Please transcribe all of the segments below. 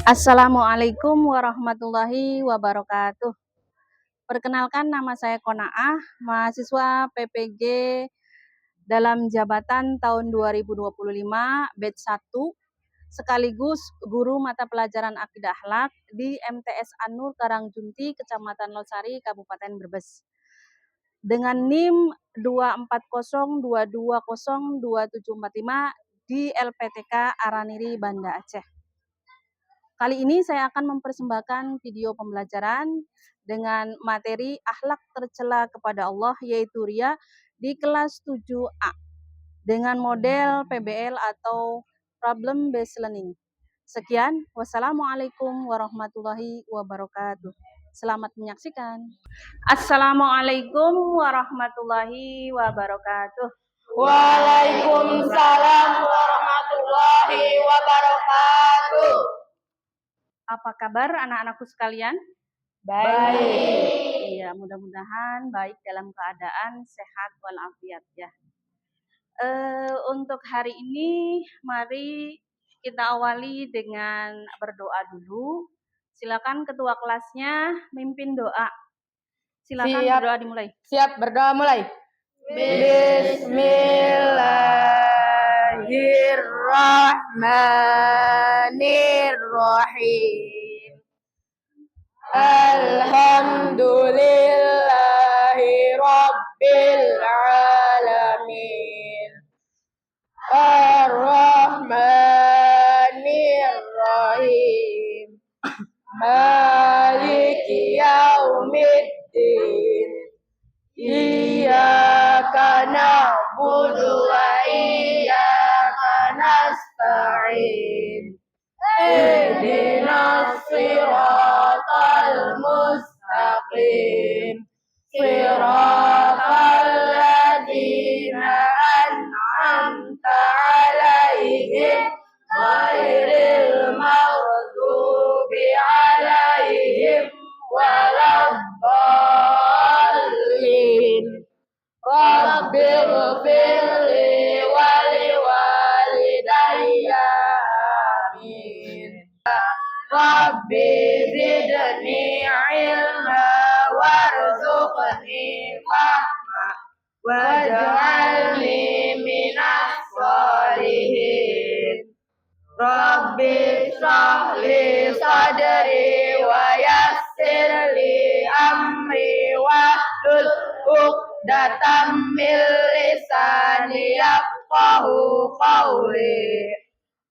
Assalamualaikum warahmatullahi wabarakatuh. Perkenalkan, nama saya Konaah, mahasiswa PPG dalam jabatan tahun 2025 batch 1, sekaligus guru mata pelajaran akidah akhlak di MTS An-Nur Karangjunti, Kecamatan Losari, Kabupaten Brebes. Dengan NIM 240220275 di LPTK Araniri, Banda Aceh. Kali ini saya akan mempersembahkan video pembelajaran dengan materi akhlak tercela kepada Allah, yaitu Ria, di kelas 7A dengan model PBL atau Problem Based Learning. Sekian, wassalamualaikum warahmatullahi wabarakatuh. Selamat menyaksikan. Assalamualaikum warahmatullahi wabarakatuh. Waalaikumsalam warahmatullahi wabarakatuh. Apa kabar anak-anakku sekalian? Baik. Iya, mudah-mudahan baik dalam keadaan sehat walafiat ya. Untuk hari ini, mari kita awali dengan berdoa dulu. Silakan ketua kelasnya mimpin doa. Silakan berdoa dimulai. Siap, berdoa mulai. Bismillahirrahmanirrahim. Alhamdulillahi rabbil alamin. Ar-Rahmanir-Rahim. Maliki yaumiddin. Iyyaka na'budu wa iyyaka nasta'in. Ihdinas siratal mustaqim. Siratal ladzina an'amta 'alaihim ghairil maghdubi 'alaihim waladdallin. Rabbighfirli wa liwalidayya. Amin. Rabbi zidni ilma warzuqni fahma waj'alni minas sholihin. Rabbi shrah li sadri wa yassir li amri wahlul 'uqdatam min lisani yafqahu qawli.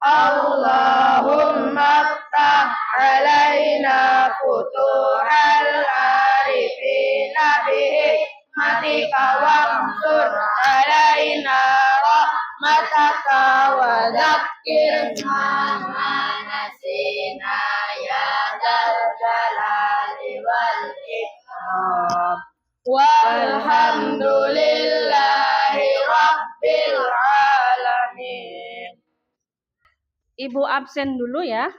Allahumma ftah alaina futuhal arifina bihikmatika wamsur alaina rahmataka wa dhakkirna ma nasina ya dzal jalali wal ikram. Walhamdulillahi rabbil alamin. Ibu absen dulu ya.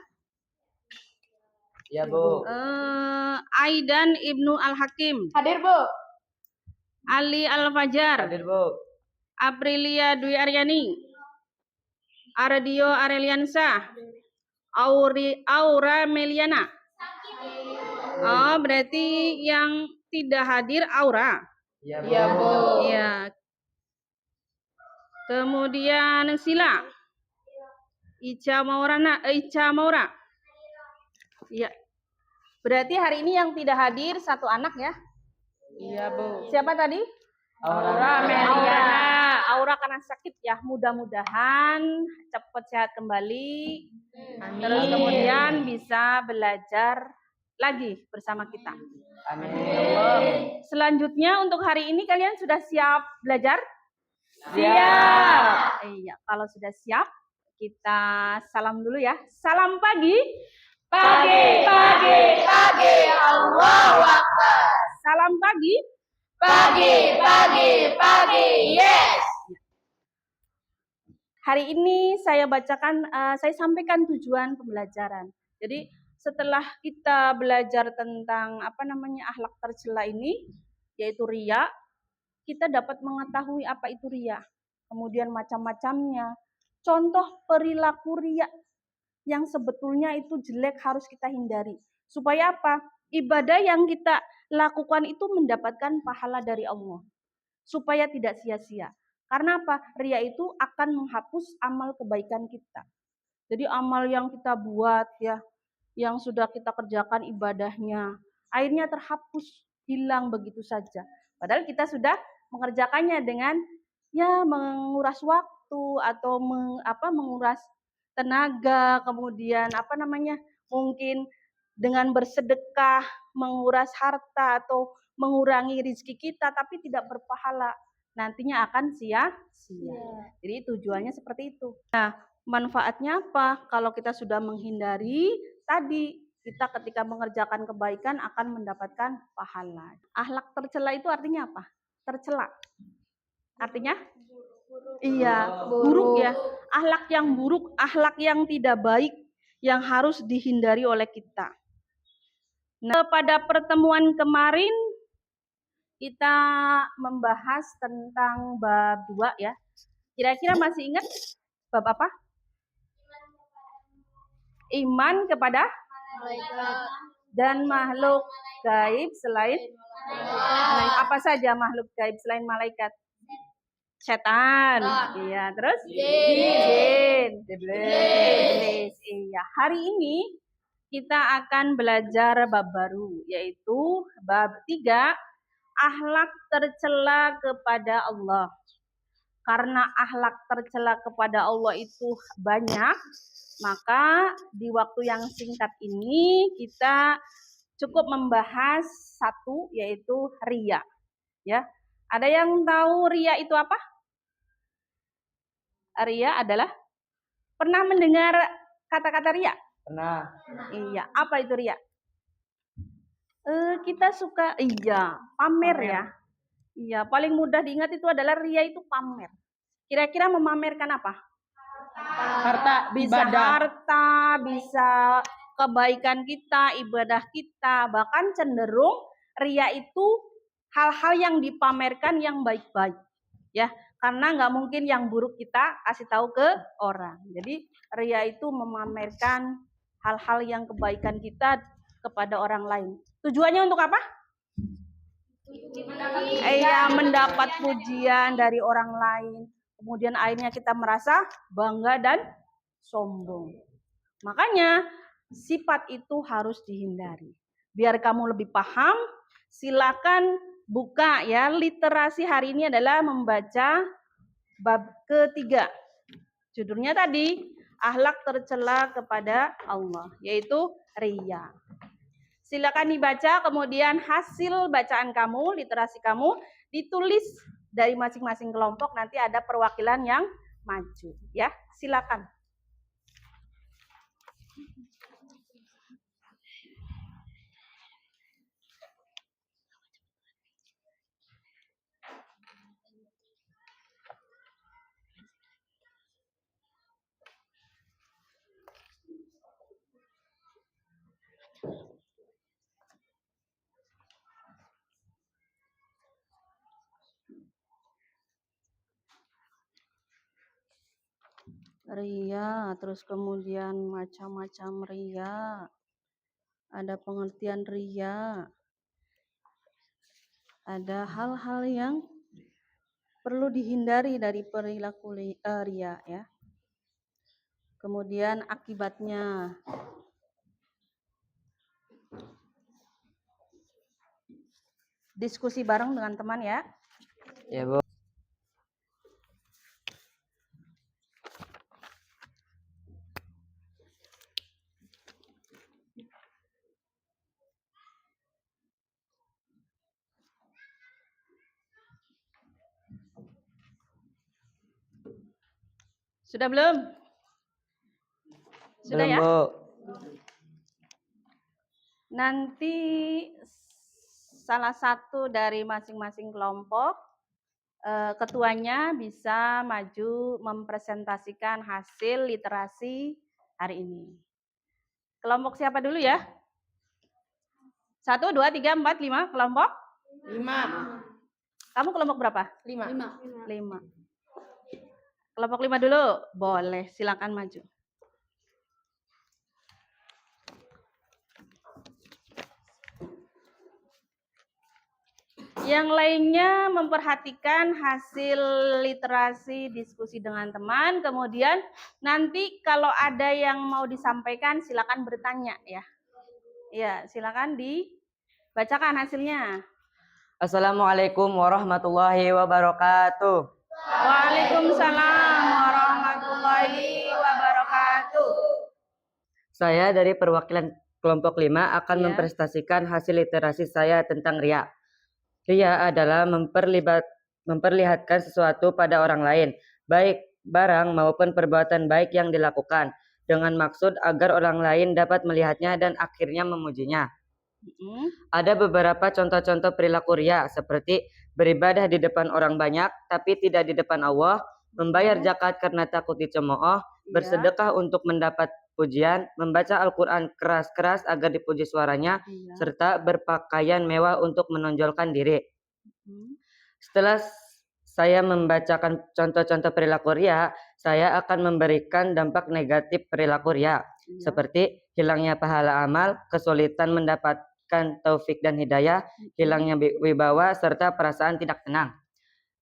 Ya, Bu. Aidan Ibnu Al-Hakim. Hadir, Bu. Ali Al-Fajar. Hadir, Bu. Aprilia Dwi Aryani. Ardio Areliansa. Aura Meliana. Oh, berarti yang tidak hadir Aura. Ya, Bu. Iya. Kemudian Sila. Ica Maura. Iya. Berarti hari ini yang tidak hadir satu anak ya? Iya, Bu. Siapa tadi? Aura Meliana. Aura karena sakit ya. Mudah-mudahan cepat sehat kembali. Amin. Terus kemudian bisa belajar lagi bersama kita. Amin. Selanjutnya untuk hari ini kalian sudah siap belajar? Siap. Iya, kalau sudah siap kita salam dulu ya. Salam pagi. Pagi. Allahu Akbar. Salam pagi. Pagi. Yes. Hari ini saya sampaikan tujuan pembelajaran. Jadi setelah kita belajar tentang akhlak tercela ini, yaitu riya, kita dapat mengetahui apa itu riya. Kemudian macam-macamnya. Contoh perilaku riya. yang sebetulnya itu jelek harus kita hindari. Supaya apa? Ibadah yang kita lakukan itu mendapatkan pahala dari Allah. Supaya tidak sia-sia. Karena apa? Ria itu akan menghapus amal kebaikan kita. Jadi amal yang kita buat ya, yang sudah kita kerjakan ibadahnya, akhirnya terhapus, hilang begitu saja. Padahal kita sudah mengerjakannya dengan ya menguras waktu atau menguras tenaga, kemudian mungkin dengan bersedekah, menguras harta atau mengurangi rezeki kita, tapi tidak berpahala. Nantinya akan sia-sia. Jadi tujuannya seperti itu. Nah, manfaatnya apa? Kalau kita sudah menghindari, tadi kita ketika mengerjakan kebaikan akan mendapatkan pahala. Akhlak tercela itu artinya apa? Tercela. Artinya? Iya, buruk ya. Akhlak yang buruk, akhlak yang tidak baik yang harus dihindari oleh kita. Nah, pada pertemuan kemarin kita membahas tentang bab 2 ya. Kira-kira masih ingat bab apa? Iman kepada Malaikat. dan makhluk gaib selain apa saja makhluk gaib selain malaikat? Setan. Iya, terus jin, iblis. Iya, hari ini kita akan belajar bab baru yaitu bab 3, akhlak tercela kepada Allah. Karena akhlak tercela kepada Allah itu banyak, maka di waktu yang singkat ini kita cukup membahas satu yaitu riya. Ya. Ada yang tahu riya itu apa? Riya adalah pernah mendengar kata-kata riya? Pernah. Iya, apa itu riya? Kita suka pamer ya. Iya, paling mudah diingat itu adalah riya itu pamer. Kira-kira memamerkan apa? Harta, Bisa harta, bisa kebaikan kita, ibadah kita, bahkan cenderung riya itu hal-hal yang dipamerkan yang baik-baik, ya, karena nggak mungkin yang buruk kita kasih tahu ke orang. Jadi riya itu memamerkan hal-hal yang kebaikan kita kepada orang lain. Tujuannya untuk apa? Mendapat pujian dari orang lain. Kemudian akhirnya kita merasa bangga dan sombong. Makanya sifat itu harus dihindari. Biar kamu lebih paham, silakan buka ya. Literasi hari ini adalah membaca bab ketiga. Judulnya tadi, akhlak tercela kepada Allah, yaitu riya. Silakan dibaca, kemudian hasil bacaan kamu, literasi kamu ditulis dari masing-masing kelompok, nanti ada perwakilan yang maju ya. Silakan. Riya, terus kemudian macam-macam riya. Ada pengertian riya. Ada hal-hal yang perlu dihindari dari perilaku riya ya. Kemudian akibatnya. Diskusi bareng dengan teman ya. Ya, Bu. Sudah belum? Sudah Belum, ya? Bu. Nanti salah satu dari masing-masing kelompok ketuanya bisa maju mempresentasikan hasil literasi hari ini. Kelompok siapa dulu ya? 1, 2, 3, 4, 5 kelompok? 5. Kamu kelompok berapa? 5. 5. Kelompok 5 dulu? Boleh, silakan maju. Yang lainnya memperhatikan hasil literasi diskusi dengan teman. Kemudian nanti kalau ada yang mau disampaikan silakan bertanya ya. Ya, silakan dibacakan hasilnya. Assalamualaikum warahmatullahi wabarakatuh. Waalaikumsalam warahmatullahi wabarakatuh. Saya dari perwakilan kelompok 5 akan Ya. mempresentasikan hasil literasi saya tentang ria. Ria adalah memperlihatkan sesuatu pada orang lain, baik barang maupun perbuatan baik yang dilakukan, dengan maksud agar orang lain dapat melihatnya dan akhirnya memujinya. Ada beberapa contoh-contoh perilaku ria seperti beribadah di depan orang banyak tapi tidak di depan Allah, membayar zakat karena takut dicemooh, bersedekah untuk mendapat pujian, membaca Al-Quran keras-keras agar dipuji suaranya, serta berpakaian mewah untuk menonjolkan diri. Setelah saya membacakan contoh-contoh perilaku ria, saya akan memberikan dampak negatif perilaku ria, seperti hilangnya pahala amal, kesulitan mendapatkan taufik dan hidayah, hilangnya wibawa, serta perasaan tidak tenang.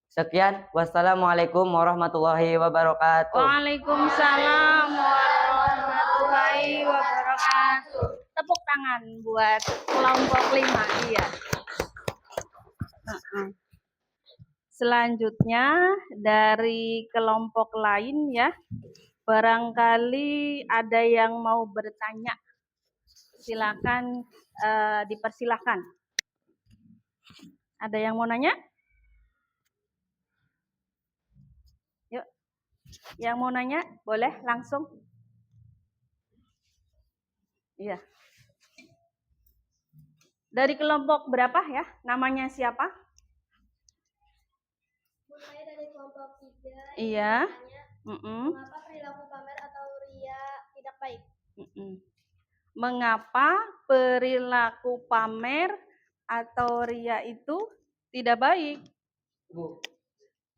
Sekian, wassalamualaikum warahmatullahi wabarakatuh. Waalaikumsalam warahmatullahi wabarakatuh. Tepuk tangan buat kelompok 5. Iya. Selanjutnya dari kelompok lain ya. Barangkali ada yang mau bertanya. Silakan dipersilakan. Ada yang mau nanya? Yuk. Yang mau nanya boleh langsung. Iya. Dari kelompok berapa ya? Namanya siapa? Saya dari kelompok 3. Iya. Mengapa perilaku pamer atau ria tidak baik? Mengapa perilaku pamer atau ria itu tidak baik? Bu.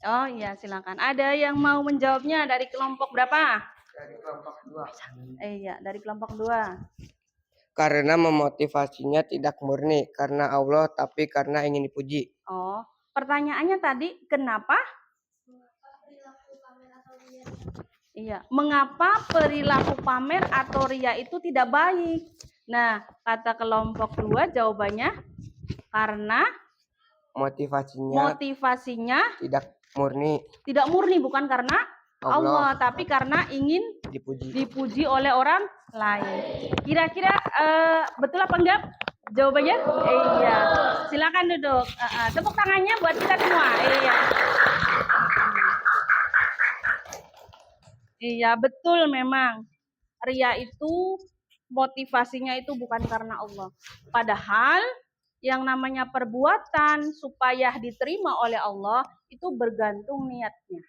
Oh iya, silakan. Ada yang mau menjawabnya dari kelompok berapa? Dari kelompok 2. Iya, dari kelompok 2. Karena memotivasinya tidak murni karena Allah tapi karena ingin dipuji. Oh, pertanyaannya tadi kenapa? Mengapa perilaku pamer atau ria? Iya, mengapa perilaku pamer atau ria itu tidak baik? Nah, kata kelompok 2 jawabannya karena motivasinya tidak murni. Tidak murni, bukan karena Allah, tapi karena ingin dipuji oleh orang lain. Kira-kira betul apa enggak jawabannya? Iya. Silakan duduk. Tepuk tangannya buat kita semua. Iya. Iya, betul memang. Ria itu motivasinya itu bukan karena Allah. Padahal yang namanya perbuatan supaya diterima oleh Allah itu bergantung niatnya.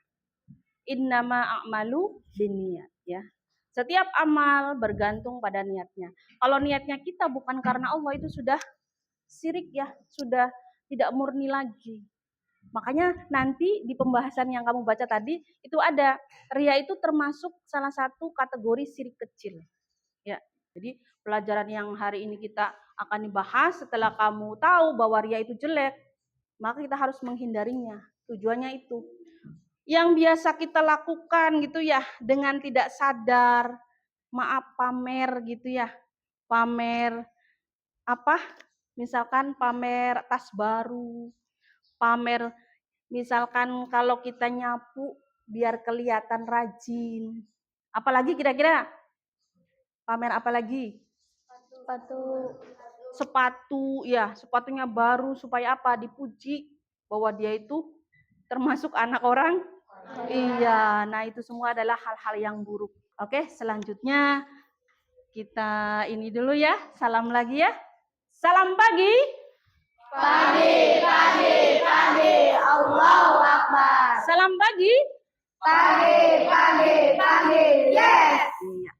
Innama a'malu binniyat ya. Setiap amal bergantung pada niatnya. Kalau niatnya kita bukan karena Allah itu sudah syirik ya, sudah tidak murni lagi. Makanya nanti di pembahasan yang kamu baca tadi itu ada ria itu termasuk salah satu kategori syirik kecil. Ya. Jadi pelajaran yang hari ini kita akan dibahas setelah kamu tahu bahwa ria itu jelek, maka kita harus menghindarinya. Tujuannya itu. Yang biasa kita lakukan gitu ya dengan tidak sadar, maaf pamer gitu ya. Pamer apa? Misalkan pamer tas baru, pamer misalkan kalau kita nyapu biar kelihatan rajin. Apalagi kira-kira? Pamer apa lagi? Sepatu ya, sepatunya baru supaya apa? Dipuji bahwa dia itu termasuk anak orang. Iya, nah itu semua adalah hal-hal yang buruk. Oke, selanjutnya kita ini dulu ya. Salam lagi ya. Salam pagi. Pagi, Allahu Akbar. Salam pagi. Pagi, yes. Iya.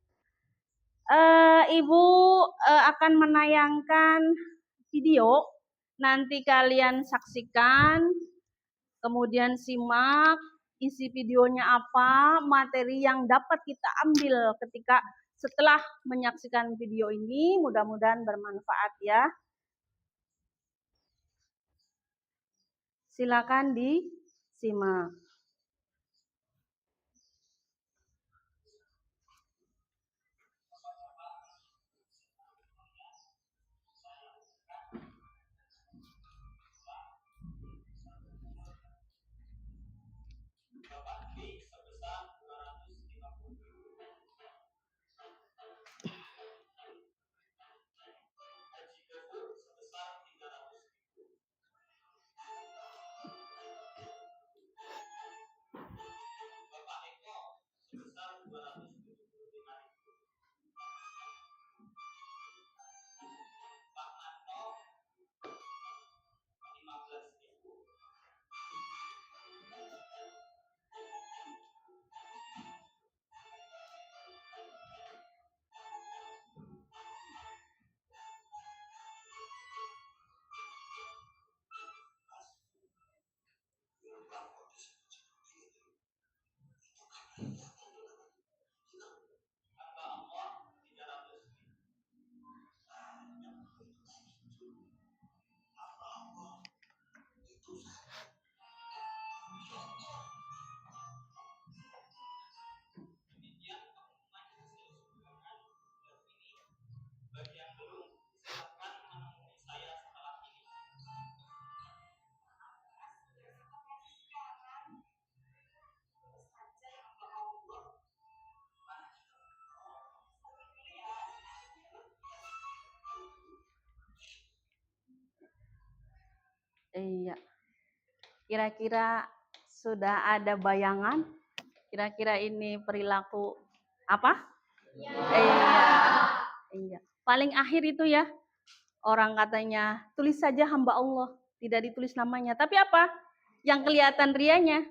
Ibu akan menayangkan video. Nanti kalian saksikan, kemudian simak isi videonya apa, materi yang dapat kita ambil ketika setelah menyaksikan video ini. Mudah-mudahan bermanfaat ya. Silakan disimak. Iya. Kira-kira sudah ada bayangan? Kira-kira ini perilaku apa? Iya. Iya. Paling akhir itu ya, orang katanya tulis saja hamba Allah, tidak ditulis namanya. Tapi apa? Yang kelihatan rianya?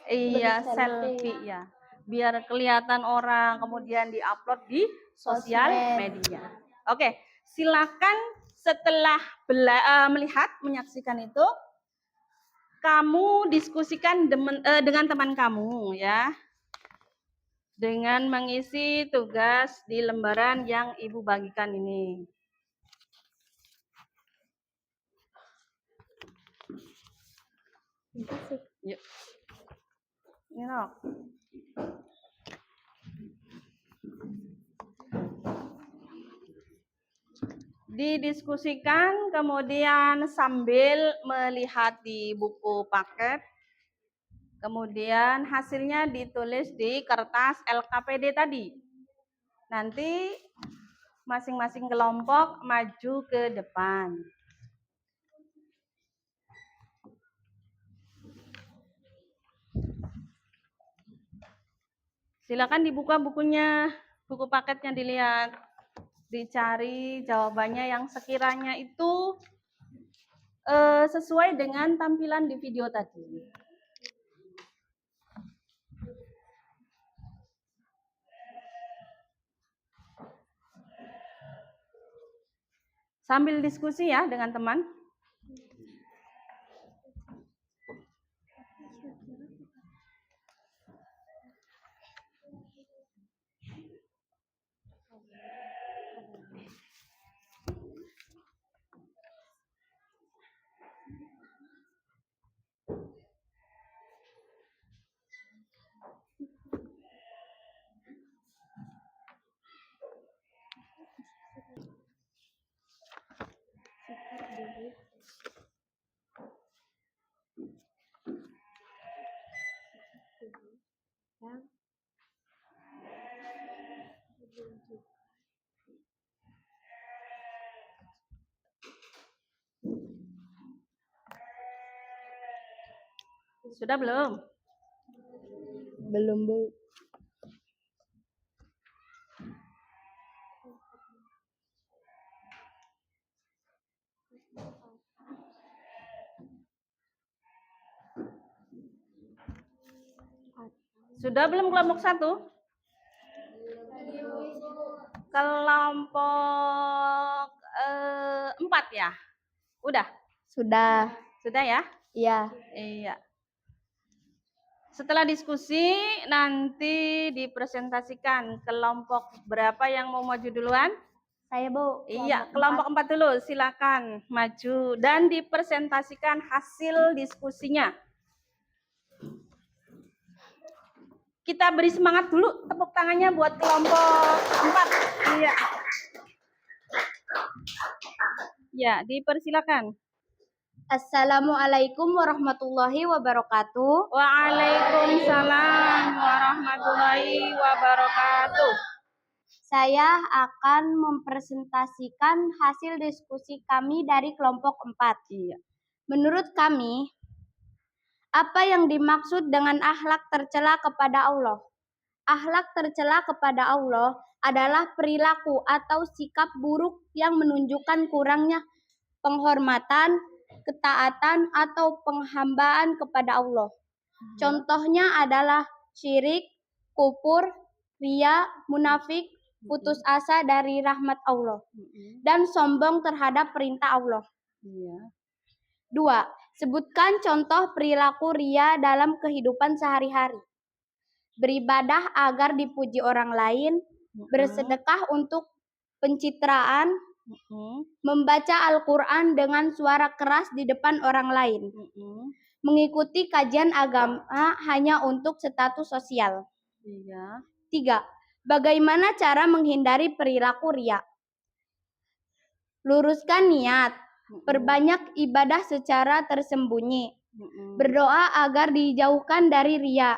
Iya, selfie ya. Biar kelihatan orang, kemudian diupload di sosial media. Oke, silakan setelah melihat, menyaksikan itu, kamu diskusikan dengan teman kamu ya. Dengan mengisi tugas di lembaran yang Ibu bagikan ini. Yuk. Ini loh. Didiskusikan kemudian sambil melihat di buku paket. Kemudian hasilnya ditulis di kertas LKPD tadi. Nanti masing-masing kelompok maju ke depan. Silakan dibuka bukunya, buku paketnya dilihat, dicari jawabannya yang sekiranya itu sesuai dengan tampilan di video tadi. Sambil diskusi ya dengan teman. Sudah belum? Belum, Bu. Sudah belum kelompok 1? Kelompok 4 ya? Udah? Sudah. Sudah ya? Iya. Iya. Setelah diskusi, nanti dipresentasikan kelompok berapa yang mau maju duluan? Saya, Bu. Iya, kelompok 4 dulu, silakan maju dan dipresentasikan hasil diskusinya. Kita beri semangat dulu, tepuk tangannya buat kelompok 4. Iya. Ya, dipersilakan. Assalamualaikum warahmatullahi wabarakatuh. Waalaikumsalam warahmatullahi wabarakatuh. Saya akan mempresentasikan hasil diskusi kami dari kelompok 4. Iya. Menurut kami, apa yang dimaksud dengan akhlak tercela kepada Allah? Akhlak tercela kepada Allah adalah perilaku atau sikap buruk yang menunjukkan kurangnya penghormatan, ketaatan, atau penghambaan kepada Allah. Contohnya adalah syirik, kufur, riya, munafik, putus asa dari rahmat Allah, dan sombong terhadap perintah Allah. Iya. 2. Sebutkan contoh perilaku riya dalam kehidupan sehari-hari. Beribadah agar dipuji orang lain, bersedekah untuk pencitraan, membaca Al-Quran dengan suara keras di depan orang lain, mengikuti kajian agama hanya untuk status sosial. Iya. 3. Bagaimana cara menghindari perilaku riya? Luruskan niat, perbanyak ibadah secara tersembunyi, berdoa agar dijauhkan dari riya.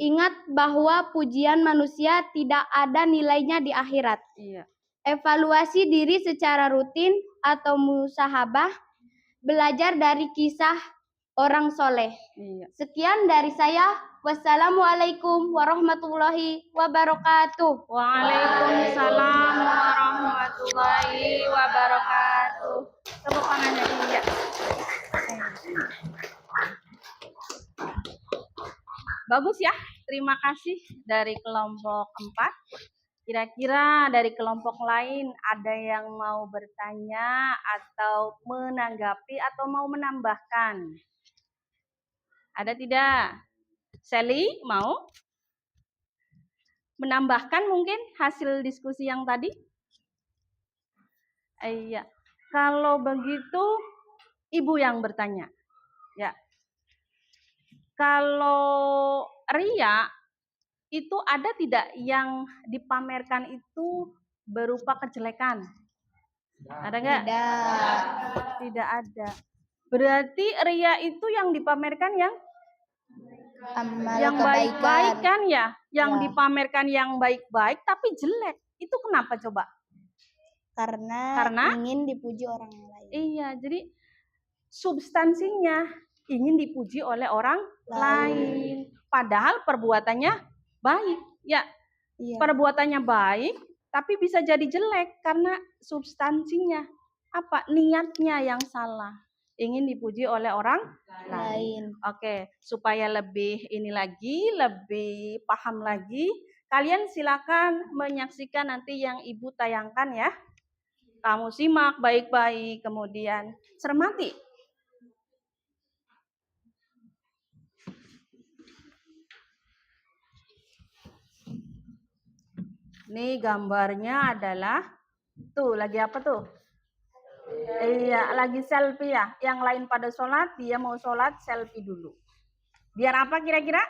Ingat bahwa pujian manusia tidak ada nilainya di akhirat. Iya. Evaluasi diri secara rutin atau musahabah, belajar dari kisah orang soleh. Iya. Sekian dari saya. Wassalamualaikum warahmatullahi wabarakatuh. Waalaikumsalam warahmatullahi wabarakatuh. Tepuk tangannya. Iya. Bagus ya. Terima kasih dari kelompok 4. Kira-kira dari kelompok lain ada yang mau bertanya atau menanggapi atau mau menambahkan? Ada tidak? Sally mau menambahkan mungkin hasil diskusi yang tadi? Iya. Kalau begitu Ibu yang bertanya. Ya. Kalau riya itu ada tidak yang dipamerkan itu berupa kejelekan? Ada enggak? Tidak ada. Berarti riya itu yang dipamerkan yang baik-baik kan ya? Yang dipamerkan yang baik-baik tapi jelek. Itu kenapa coba? Karena ingin dipuji orang lain. Iya, jadi substansinya ingin dipuji oleh orang lain. Padahal perbuatannya baik. Ya, perbuatannya baik tapi bisa jadi jelek karena substansinya apa? Niatnya yang salah. Ingin dipuji oleh orang lain. Oke, supaya lebih ini lagi, lebih paham lagi, kalian silakan menyaksikan nanti yang Ibu tayangkan ya. Kamu simak baik-baik, kemudian cermati. Nih gambarnya adalah, tuh lagi apa tuh? Iya, lagi selfie ya. Yang lain pada sholat, dia mau sholat selfie dulu. Biar apa kira-kira?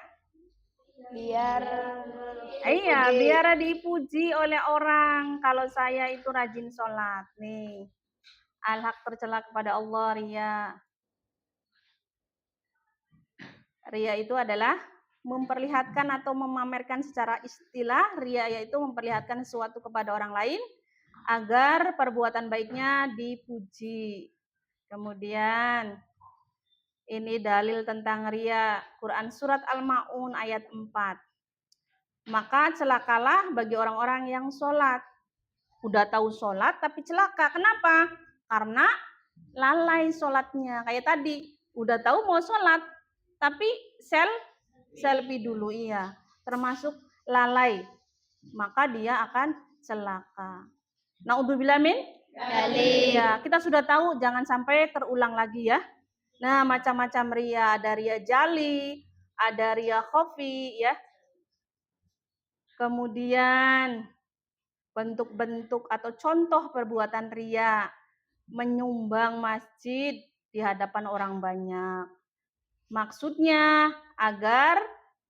Biar dipuji oleh orang. Kalau saya itu rajin sholat. Nih, al-haq tercela kepada Allah, riya. Riya itu adalah memperlihatkan atau memamerkan secara istilah. Riya yaitu memperlihatkan sesuatu kepada orang lain agar perbuatan baiknya dipuji. Kemudian ini dalil tentang riya, Quran surat Al-Maun ayat 4. Maka celakalah bagi orang-orang yang sholat. Udah tahu sholat tapi celaka. Kenapa? Karena lalai sholatnya. Kayak tadi, udah tahu mau sholat tapi selfie dulu, iya. Termasuk lalai. Maka dia akan celaka. Na'udzubillah min dzalik. Ya, kita sudah tahu jangan sampai terulang lagi ya. Nah, macam-macam riya, ada riya jali, ada riya khafi ya. Kemudian bentuk-bentuk atau contoh perbuatan riya, menyumbang masjid di hadapan orang banyak. Maksudnya agar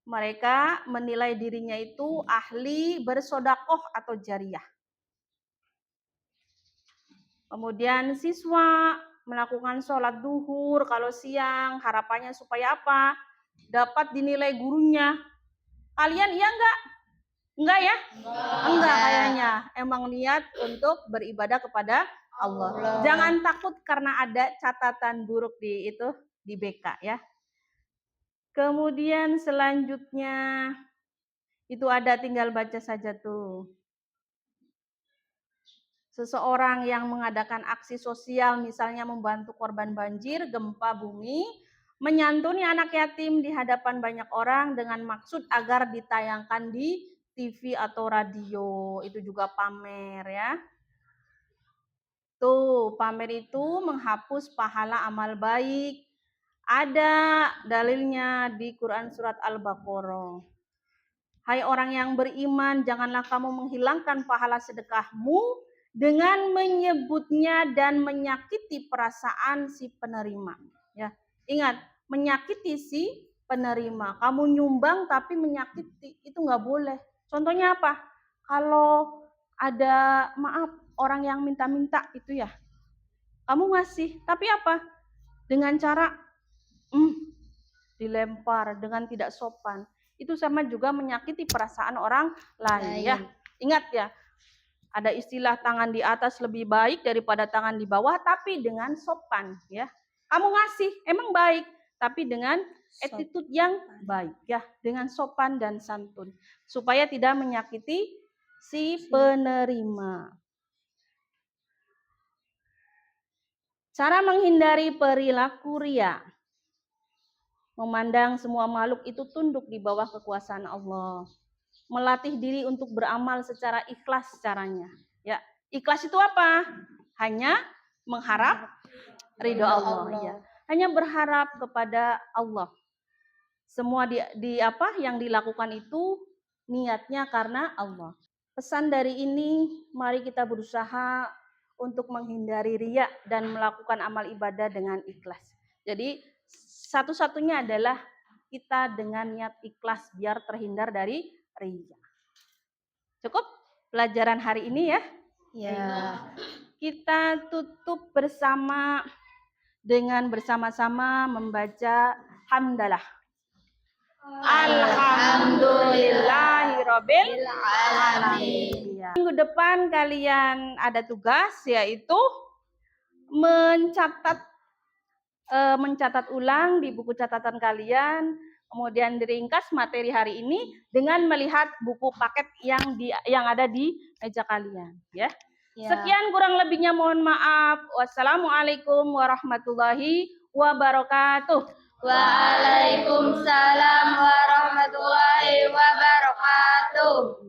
mereka menilai dirinya itu ahli bersodakoh atau jariah. Kemudian siswa melakukan sholat duhur kalau siang, harapannya supaya apa? Dapat dinilai gurunya. Kalian iya enggak? Enggak ya? Enggak kayaknya. Emang niat untuk beribadah kepada Allah. Jangan takut karena ada catatan buruk di BK ya. Kemudian selanjutnya itu ada, tinggal baca saja tuh. Seseorang yang mengadakan aksi sosial, misalnya membantu korban banjir, gempa bumi, menyantuni anak yatim di hadapan banyak orang dengan maksud agar ditayangkan di TV atau radio, itu juga pamer ya. Tuh, pamer itu menghapus pahala amal baik. Ada dalilnya di Quran surat Al-Baqarah. Hai orang yang beriman, janganlah kamu menghilangkan pahala sedekahmu dengan menyebutnya dan menyakiti perasaan si penerima. Ya, ingat, menyakiti si penerima. Kamu nyumbang tapi menyakiti, itu nggak boleh. Contohnya apa? Kalau ada, maaf, orang yang minta-minta itu ya, kamu ngasih, tapi apa? Dengan cara dilempar dengan tidak sopan. Itu sama juga menyakiti perasaan orang lain. Ya. Ingat ya, ada istilah tangan di atas lebih baik daripada tangan di bawah, tapi dengan sopan ya. Kamu ngasih emang baik, tapi dengan attitude yang baik ya, dengan sopan dan santun supaya tidak menyakiti si penerima. Cara menghindari perilaku riya. Memandang semua makhluk itu tunduk di bawah kekuasaan Allah. Melatih diri untuk beramal secara ikhlas caranya. Ya, ikhlas itu apa? Hanya mengharap ridho Allah. Ya. Hanya berharap kepada Allah. Semua yang dilakukan itu niatnya karena Allah. Pesan dari ini, mari kita berusaha untuk menghindari riya dan melakukan amal ibadah dengan ikhlas. Jadi satu-satunya adalah kita dengan niat ikhlas biar terhindar dari riya. Cukup pelajaran hari ini ya? Ya. Kita tutup dengan bersama-sama membaca hamdalah. Alhamdulillahirabbil alamin. Minggu depan kalian ada tugas, yaitu mencatat ulang di buku catatan kalian, kemudian diringkas materi hari ini dengan melihat buku paket yang ada di meja kalian ya. Sekian, kurang lebihnya mohon maaf. Wassalamualaikum warahmatullahi wabarakatuh. Waalaikumsalam warahmatullahi wabarakatuh.